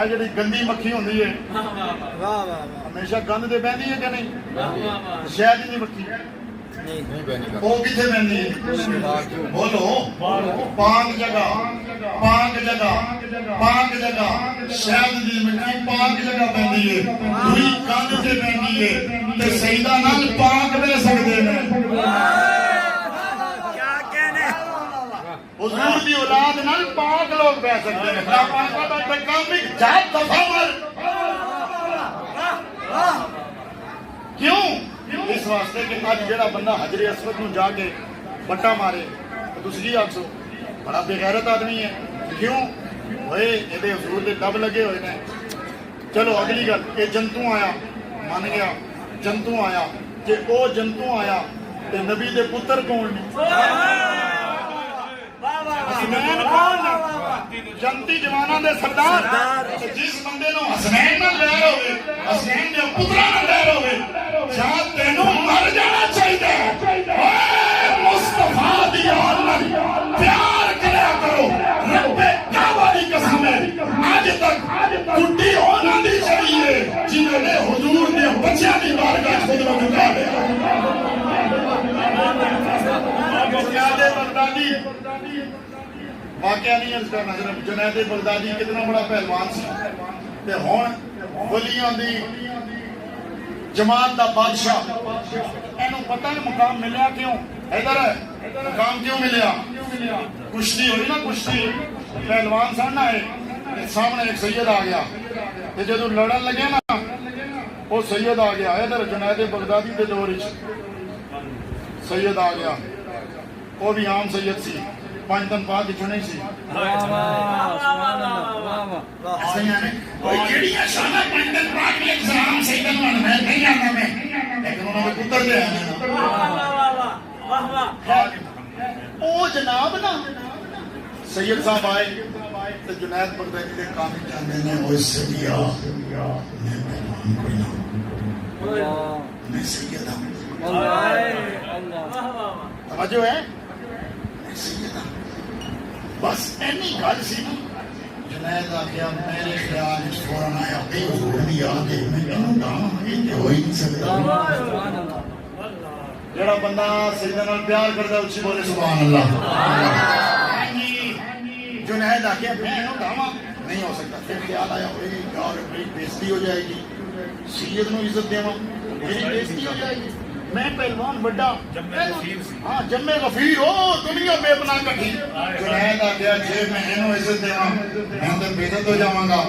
ਜਿਹੜੀ ਗੰਦੀ ਮੱਖੀ ਹੁੰਦੀ ਹੈ ਹਮੇਸ਼ਾ ਗੰਦ ਤੇ ਬਹਿੰਦੀ ਹੈ ਕਿ ਨਹੀਂ? ਸ਼ਹਿਦ ਦੀ ਮੱਖੀ ਉਹ ਕਿੱਥੇ ਬਹਿੰਦੀ ਹੈ? ਬੋਲੋ ਪਾਕ ਜਗ੍ਹਾ ਸ਼ਹਿਦ ਦੀ ਮੱਖੀ ਪਾਕ ਜਗ੍ਹਾ ਬਹਿੰਦੀ ਹੈ, ਦੂਈ ਕੰਧ ਤੇ ਬਹਿੰਦੀ ਹੈ ਤੇ ਸਈਦਾ ਨਾਲ ਪਾਕ ਬਹਿ ਸਕਦੇ ਨੇ। हुजूर दी औलाद नाल पाक लोग बह सकते हैं। नापाका दा काम भी जात दफा मर क्यों? इस वास्ते कि आज जेड़ा बंदा हजरे अस्वद नूं जाके बट्टा मारे तो तुसीं की आखो बड़ा बेगैरत आदमी है। क्यों होए? इहदे हुजूर दे दब लगे हुए ने। चलो अगली गल, ये जंतु आया मन गया, जंतु आया जे ओ जंतु आया ते नबी दे पुत्र कौन ने? हसनैन कौन? जंती जवाना दे सरदार। जिस बंदे नूं हसनैन नाल लैर होवे, हसनैन दे पुत्रा नाल लैर होवे, जां तैनूं मर जाना चाहिए। ओए मुस्तफा दी औलाद नाल प्यार करया करो। रब्बे काबा दी कसम है आज तक टुटी होना दी चाहिए जिन्होंने हुजूर दे बच्चों दी बारगाह खुद में झुका दिया। जुनैद बगदादी वाकया नहीं है इसका नजर। जुनैद बगदादी कितना बड़ा पहलवान सी ते हुण वलियां दी जमात दा बादशाह। इहनूं पता है मुकाम मिलिया क्यों? इधर मुकाम क्यों मिलिया? कुश्ती हुई ना, कुश्ती पहलवान सन आए सामने एक सैयद आ गया ते जदों लड़न लगे ना वो सैयद आ गया। इधर जुनैद बगदादी के दौर सैयद आ गया, वो भी आम सैयद सी, 5 दिन बाद चुने सी। पुत्र जनाब ना सैयद साहब आए तो जुनैद बगदादी के काम जाने ने मैं सैयद हूं। समझो है बस इन्नी गल सी ना। जुनैद आ गया मेरे ख्याल फौरन आया हो ही नहीं सकता। जेड़ा बंदा सैयदा नाल प्यार करदा उसी बोले सुभान अल्लाह। जुनैद आ गया मैं इन्हू दावा नहीं हो सकता। फिर ख्याल आया यार बड़ी बेइज्जती हो जाएगी, सैयद नूं इज्जत देवां मेरी बेइज्जती हो जाएगी। मैं पहलवान बड़ा हाँ जम्मे गफीर हो दुनिया बेपना कठी। जुनैद आ गया जे मैं इन्हू इज्जत देवां मैं तो बेइज्जत हो जावांगा।